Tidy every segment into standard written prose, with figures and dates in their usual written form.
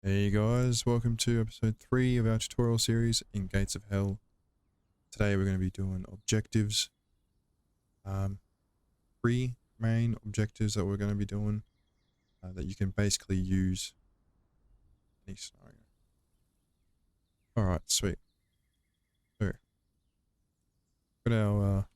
Hey guys, welcome to episode 3 of our tutorial series in Gates of Hell. Today we're going to be doing objectives. 3 main objectives that we're going to be doing that you can basically use in any scenario. Alright, sweet. So, got our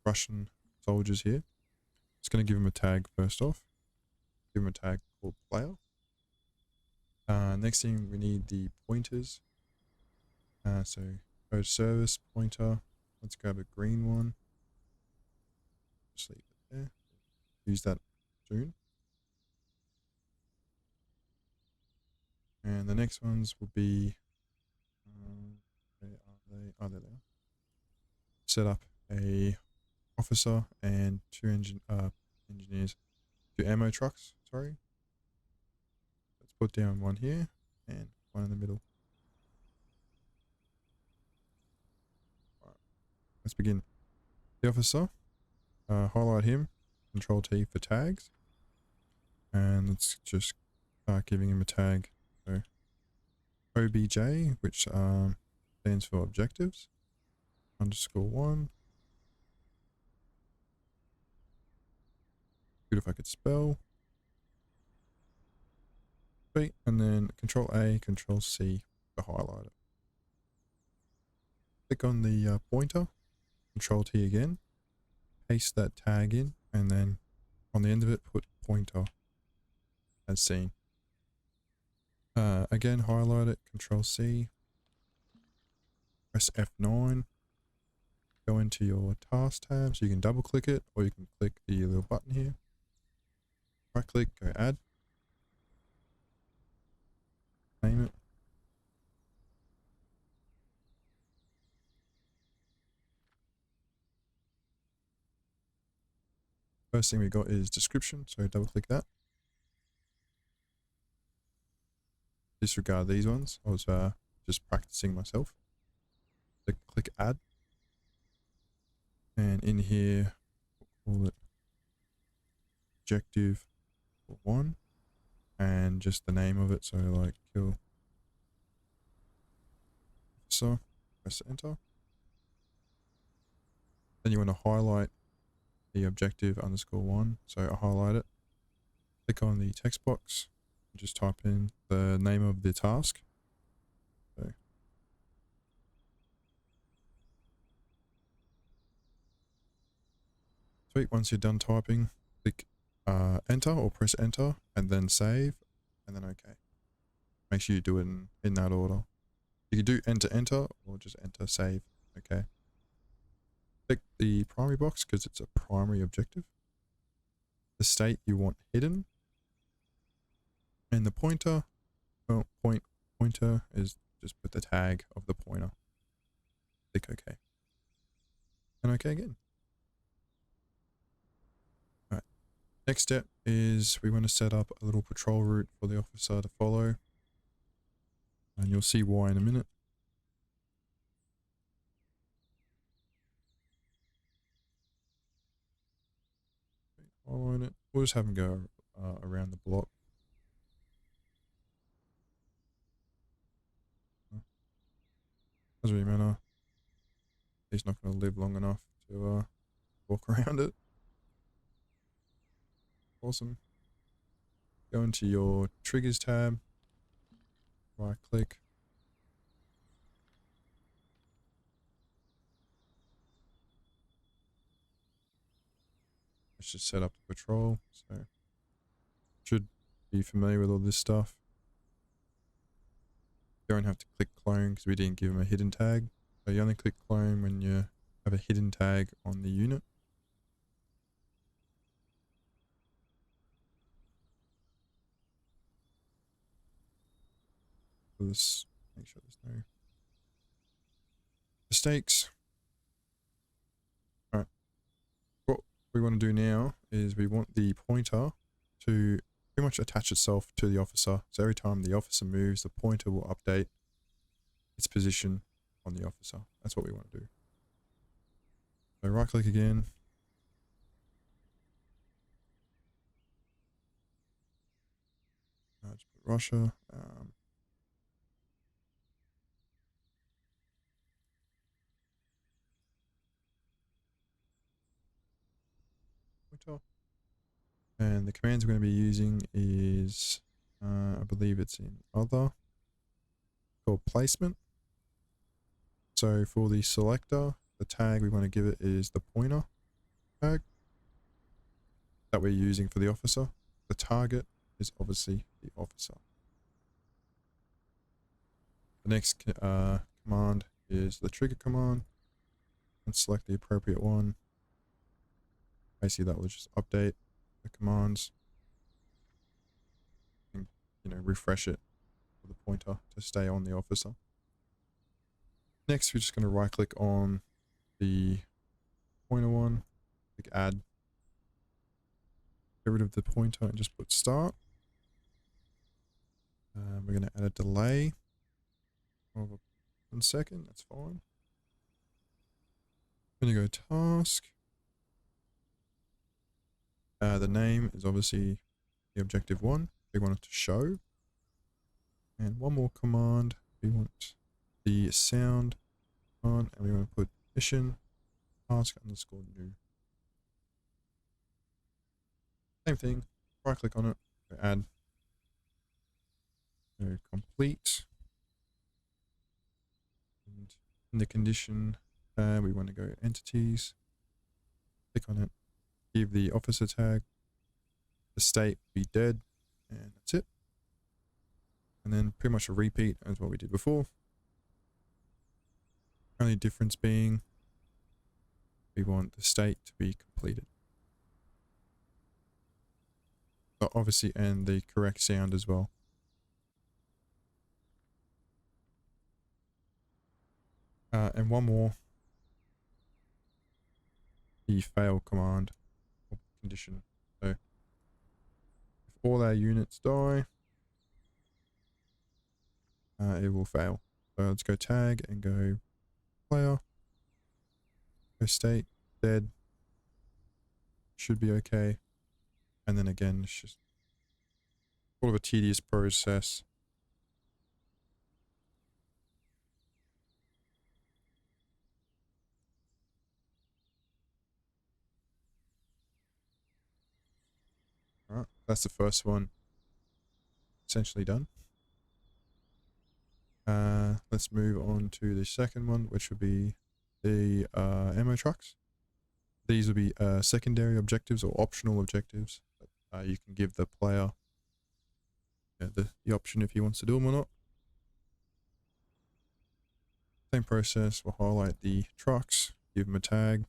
Russian soldiers here. Just going to give them a tag first off. Give them a tag called player. Next thing we need the pointers. So code service pointer. Let's grab a green one. Just leave it there. Use that soon. And the next ones will be where are they? Oh, there they are. Set up a officer and 2 engineers, 2 ammo trucks. Sorry. Let's put down one here and one in the middle. All right, let's begin. The officer. Highlight him. Control T for tags. And let's just start giving him a tag. So OBJ, which stands for objectives. _1. Good if I could spell. Sweet. And then Control A, Control C to highlight it. Click on the pointer. Control T again. Paste that tag in, and then on the end of it, put pointer as seen. Again, highlight it. Control C. Press F9. Go into your task tab, so you can double click it, or you can click the little button here. Right click, go add. Name it. First thing we got is description, so double click that. Disregard these ones. I was just practicing myself. Click add. And in here, we'll call it objective 1. And just the name of it, so like kill officer. Press enter. Then you want to highlight the objective _1. So I highlight it. Click on the text box. Just type in the name of the task. So sweet. Once you're done typing, click enter or press enter and then save and then OK. Make sure you do it in that order. You can do enter or just enter save. OK. Click the primary box because it's a primary objective. The state you want hidden. And the pointer, well, pointer is just put the tag of the pointer. Click OK. And OK again. Alright. Next step is we want to set up a little patrol route for the officer to follow. And you'll see why in a minute. Highlight it. We'll just have him go around the block. Doesn't really matter. He's not going to live long enough to walk around it. Awesome. Go into your triggers tab. Right click. Let's just set up the patrol. So should be familiar with all this stuff. You don't have to click clone because we didn't give him a hidden tag. So you only click clone when you have a hidden tag on the unit. Let's make sure there's no mistakes. Alright. What we want to do now is we want the pointer to pretty much attach itself to the officer. So every time the officer moves, the pointer will update its position on the officer. That's what we want to do. So right click again. Just put Russia. Pointer. And the commands we're going to be using is, I believe it's in other, called placement. So for the selector, the tag we want to give it is the pointer tag that we're using for the officer. The target is obviously the officer. The next command is the trigger command, and select the appropriate one. Basically that will just update the commands and, you know, refresh it for the pointer to stay on the officer. Next, we're just going to right click on the pointer one, click add, get rid of the pointer and just put start. We're going to add a delay of 1 second, that's fine. I'm going to go task. The name is obviously the objective one. We want it to show. And one more command. We want the sound on, and we want to put mission task underscore new. Same thing. Right click on it. Go add. Go complete. And in the condition, we want to go entities. Click on it. Give the officer tag. The state be dead, and that's it. And then pretty much a repeat as what we did before. Only difference being we want the state to be completed. But obviously, and the correct sound as well. And one more. The fail command or condition. So if all our units die, it will fail. So let's go tag and go player. Go state, dead. Should be okay. And then again, it's just sort of a tedious process. Alright, that's the first one. Essentially done. Let's move on to the second one, which would be the ammo trucks. These will be secondary objectives or optional objectives that you can give the player the option if he wants to do them or not. Same process, we'll highlight the trucks, give them a tag.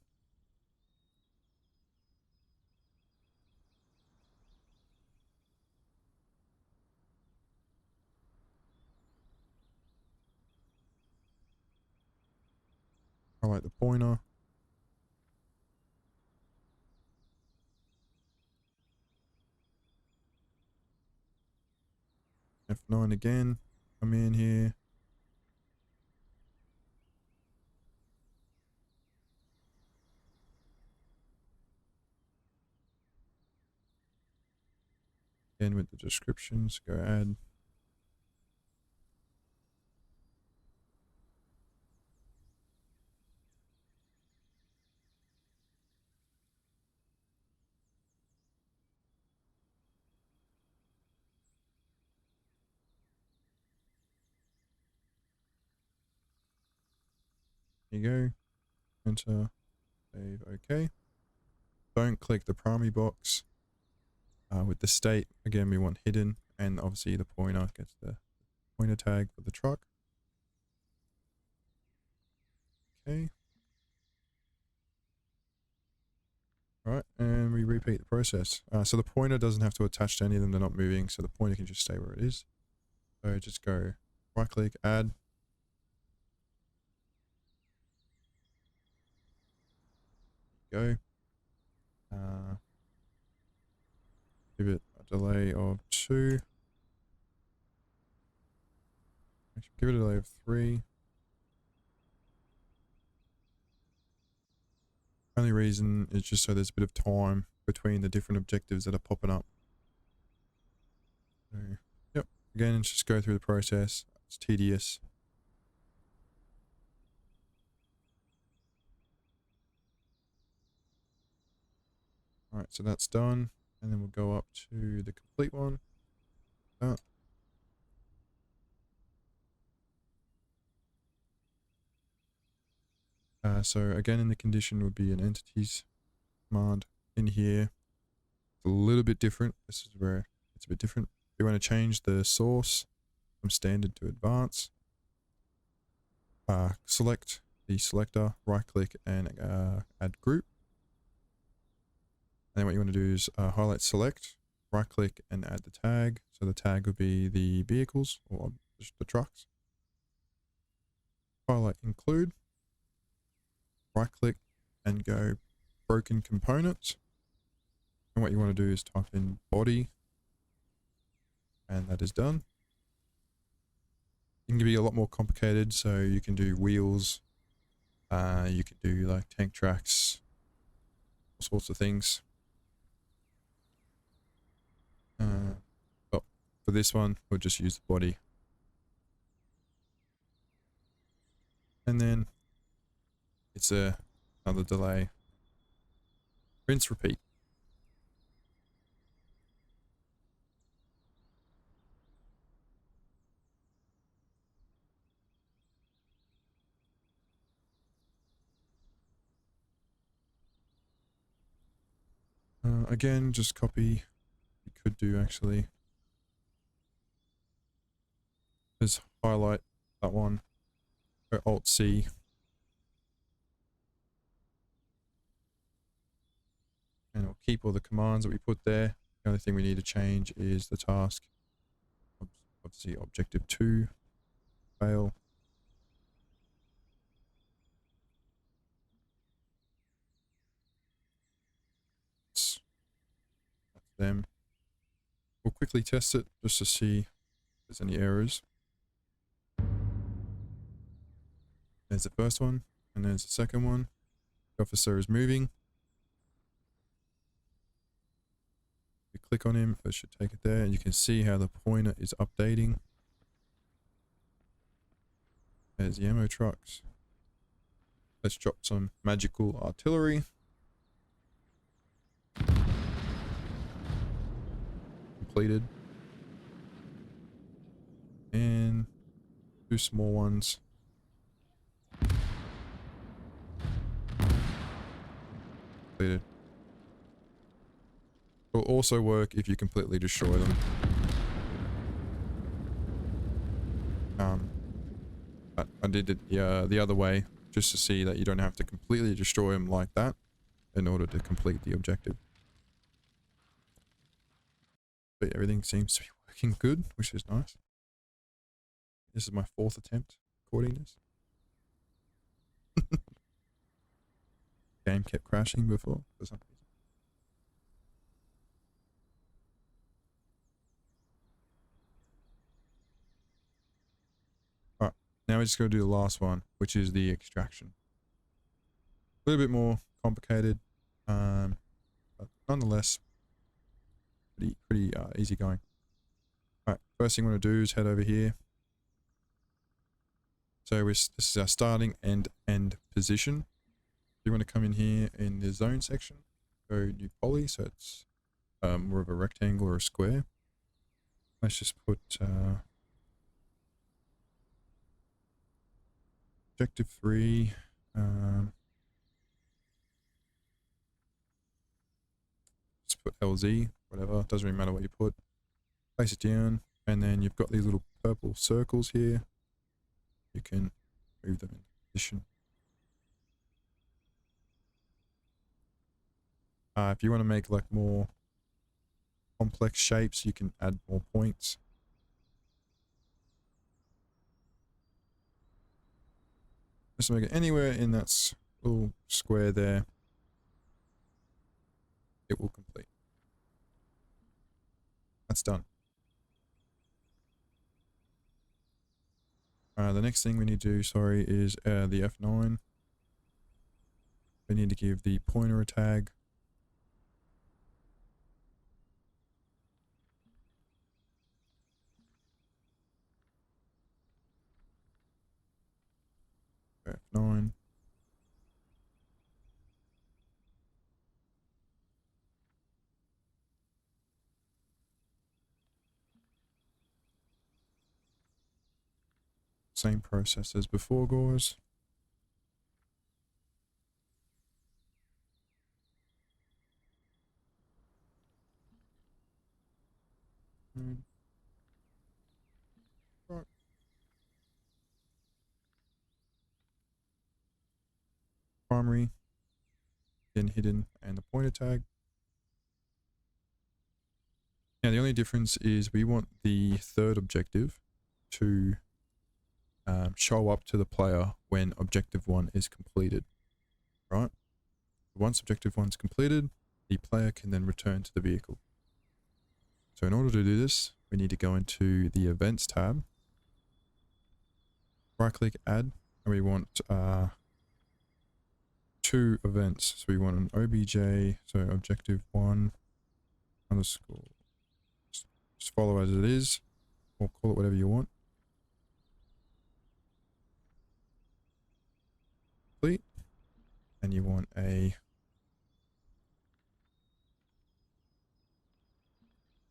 Highlight the pointer. F9 again, come in here. Again with the descriptions, go add. There you go. Enter, save, okay. Don't click the primary box. With the state, again, we want hidden, and obviously the pointer gets the pointer tag for the truck. Okay. Alright, and we repeat the process. So the pointer doesn't have to attach to any of them, they're not moving, so the pointer can just stay where it is. So just go right click, add. Go. Give it a delay of 2. Actually, give it a delay of 3. Only reason is just so there's a bit of time between the different objectives that are popping up. So, yep, Again, just go through the process. It's tedious. Alright, so that's done. And then we'll go up to the complete one. So again, in the condition would be an entities command. In here, it's a little bit different. This is where it's a bit different. You want to change the source from standard to advanced. Select the selector, right click and add group. And then what you want to do is highlight select, right click and add the tag. So the tag would be the vehicles or just the trucks. Highlight include, right click and go broken components. And what you want to do is type in body, and that is done. It can be a lot more complicated, so you can do wheels, you can do like tank tracks, all sorts of things. But for this one, we'll just use the body. And then it's another delay. Rinse, repeat. Again, just copy. You could do actually. Just highlight that one. Go Alt C. And it'll keep all the commands that we put there. The only thing we need to change is the task. Obviously, objective 2. Fail. That's them. We'll quickly test it just to see if there's any errors. There's the first one, and there's the second one. The officer is moving. You click on him, it should take it there, and you can see how the pointer is updating. There's the ammo trucks. Let's drop some magical artillery. Completed. And 2 small ones. Completed. Will also work if you completely destroy them. I did it the other way just to see that you don't have to completely destroy them like that in order to complete the objective. But everything seems to be working good, which is nice. This is my 4th attempt recording this. Game kept crashing before for some reason. Alright, now we just gotta do the last one, which is the extraction. A little bit more complicated, but nonetheless pretty easy going. Alright, first thing we want to do is head over here. So this is our starting and end position. You want to come in here in the zone section, go new poly, so it's more of a rectangle or a square. Let's just put objective 3. Just put LZ, whatever, doesn't really matter what you put. Place it down, and then you've got these little purple circles here. You can move them in position. If you want to make like more complex shapes, you can add more points. Just make it anywhere in that little square there. It will complete. That's done. The next thing we need to do, sorry, is the F9. We need to give the pointer a tag. 9. Same process as before, guys. Right. Primary, then hidden, and the pointer tag. Now the only difference is we want the third objective to show up to the player when objective 1 is completed, right? Once objective 1 is completed, the player can then return to the vehicle. So in order to do this, we need to go into the events tab, right click add, and we want 2 events. So we want an obj, so objective 1 underscore, just follow as it is, or call it whatever you want. Complete. And you want a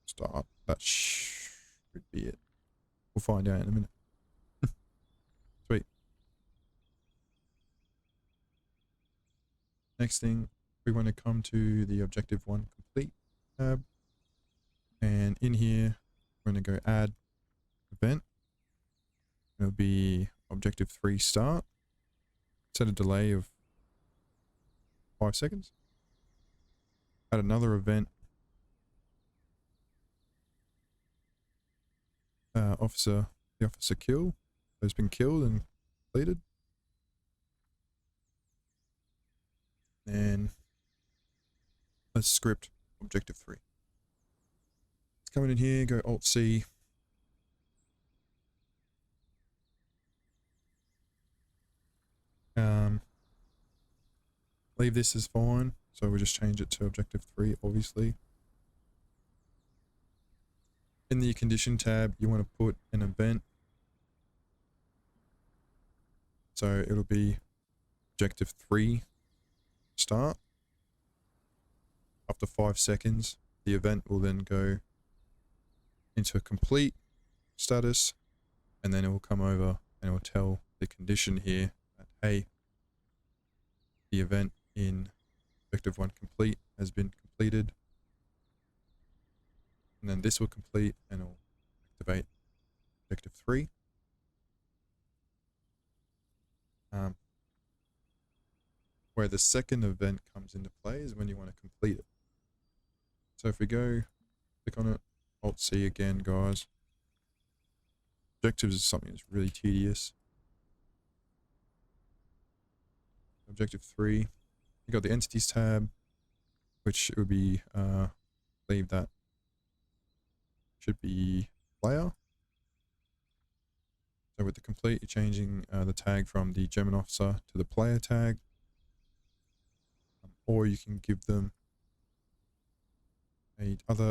start. That should be it. We'll find out in a minute. Sweet. Next thing, we want to come to the objective 1 complete tab. And in here, we're going to go add event. It'll be objective 3 start. Set a delay of 5 seconds. Add another event. The officer kill has been killed and completed. And let's script objective 3. Let's come in here, go Alt C. Leave this as fine, so we just change it to objective 3, obviously. In the condition tab, you want to put an event. So it'll be objective 3 start. After 5 seconds, the event will then go into a complete status, and then it will come over and it will tell the condition here that, hey, the event in objective 1 complete has been completed. And then this will complete and it will activate objective 3. Where the second event comes into play is when you want to complete it. So if we go, click on it, Alt C again, guys. Objectives is something that's really tedious. Objective 3, you got the entities tab, which would be, leave that, should be player. So with the complete, you're changing the tag from the German officer to the player tag. Or you can give them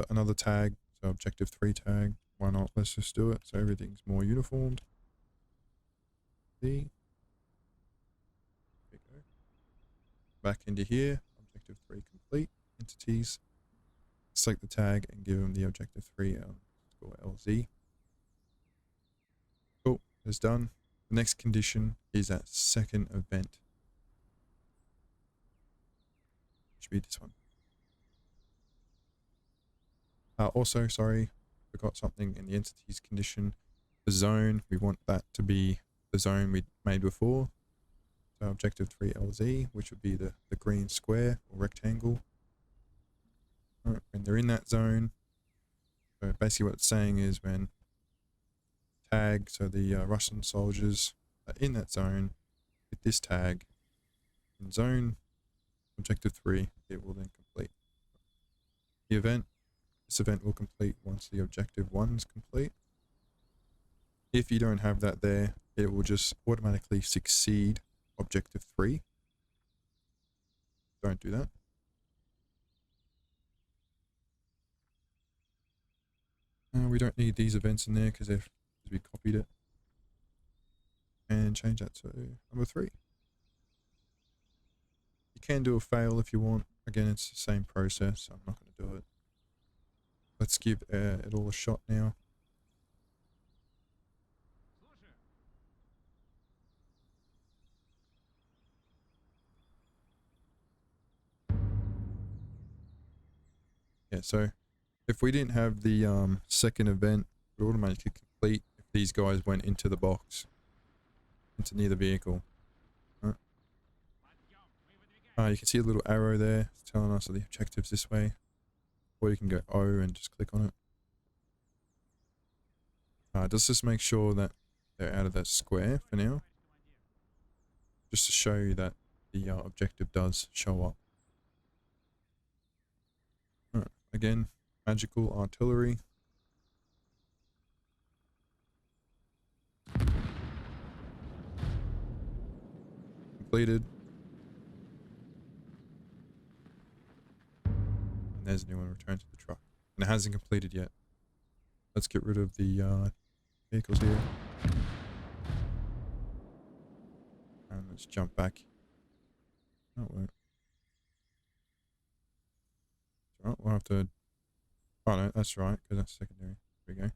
another tag, so objective 3 tag. Why not? Let's just do it so everything's more uniformed. There we go. Back into here, objective 3 complete, entities. Select the tag and give them the objective 3 LZ. Cool, it's done. The next condition is that second event. Should be this one. Also, sorry, forgot something in the entities condition. The zone, we want that to be the zone we made before. So objective 3 LZ, which would be the green square or rectangle. Right, when they're in that zone, so basically what it's saying is when tag, so the Russian soldiers are in that zone, with this tag, in zone objective 3, it will then complete. The event, this event will complete once the objective 1 is complete. If you don't have that there, it will just automatically succeed objective 3. Don't do that. We don't need these events in there because we copied it. And change that to number 3. can do a fail if you want. Again, it's the same process. So I'm not going to do it. Let's give it all a shot now. Yeah, so if we didn't have the second event, it would automatically complete if these guys went into the box, into near the vehicle. You can see a little arrow there. It's telling us that the objective's this way. Or you can go O and just click on it. Let's just make sure that they're out of that square for now. Just to show you that the objective does show up. Again, magical artillery. Completed. And there's a new one returned to the truck. And it hasn't completed yet. Let's get rid of the vehicles here. And let's jump back. That won't. Oh, we'll have to... Oh no, that's right, because that's secondary. There we go.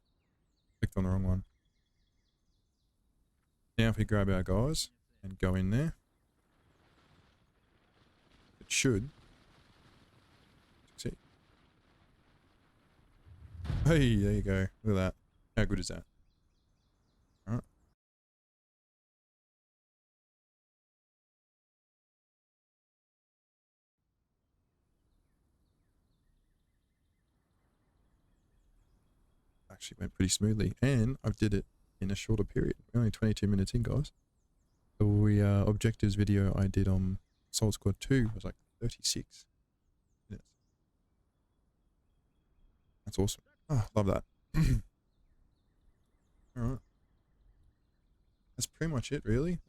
Clicked on the wrong one. Now if we grab our guys and go in there, it should succeed. Hey, there you go. Look at that. How good is that? Alright. Actually went pretty smoothly, and I did it in a shorter period. We're only 22 minutes in, guys. The objectives video I did on Assault Squad 2 was like 36 minutes. That's awesome. Ah, love that. Alright. That's pretty much it, really.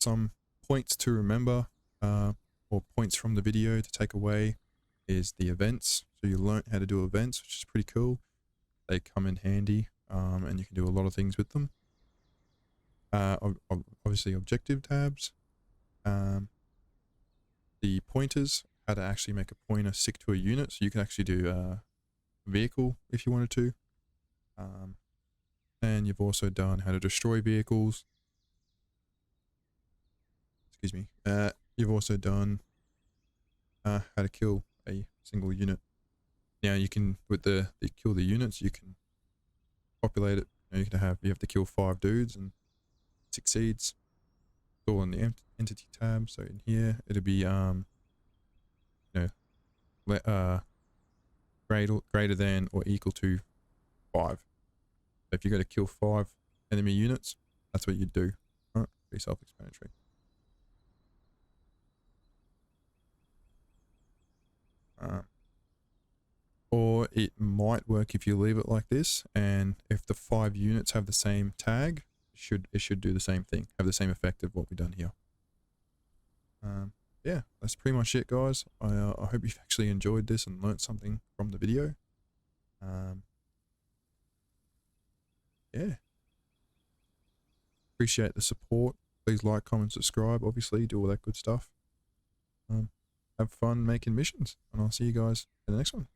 Some points to remember, or points from the video to take away, is the events. So you learnt how to do events, which is pretty cool. They come in handy, and you can do a lot of things with them. Obviously objective tabs, the pointers, how to actually make a pointer stick to a unit, so you can actually do a vehicle if you wanted to. And you've also done how to destroy vehicles. Excuse me. You've also done how to kill a single unit. Now you can, with the kill the units, you can populate it. You have to kill 5 dudes and it succeeds. It's all in the entity tab. So in here it'll be greater than or equal to 5. If you got to kill 5 enemy units, that's what you do. Alright, pretty self-explanatory. Or it might work if you leave it like this, and if the 5 units have the same tag, it should do the same thing, have the same effect of what we've done here. Yeah, that's pretty much it, guys. I hope you've actually enjoyed this and learnt something from the video. Yeah. Appreciate the support. Please like, comment, subscribe. Obviously, do all that good stuff. Have fun making missions, and I'll see you guys in the next one.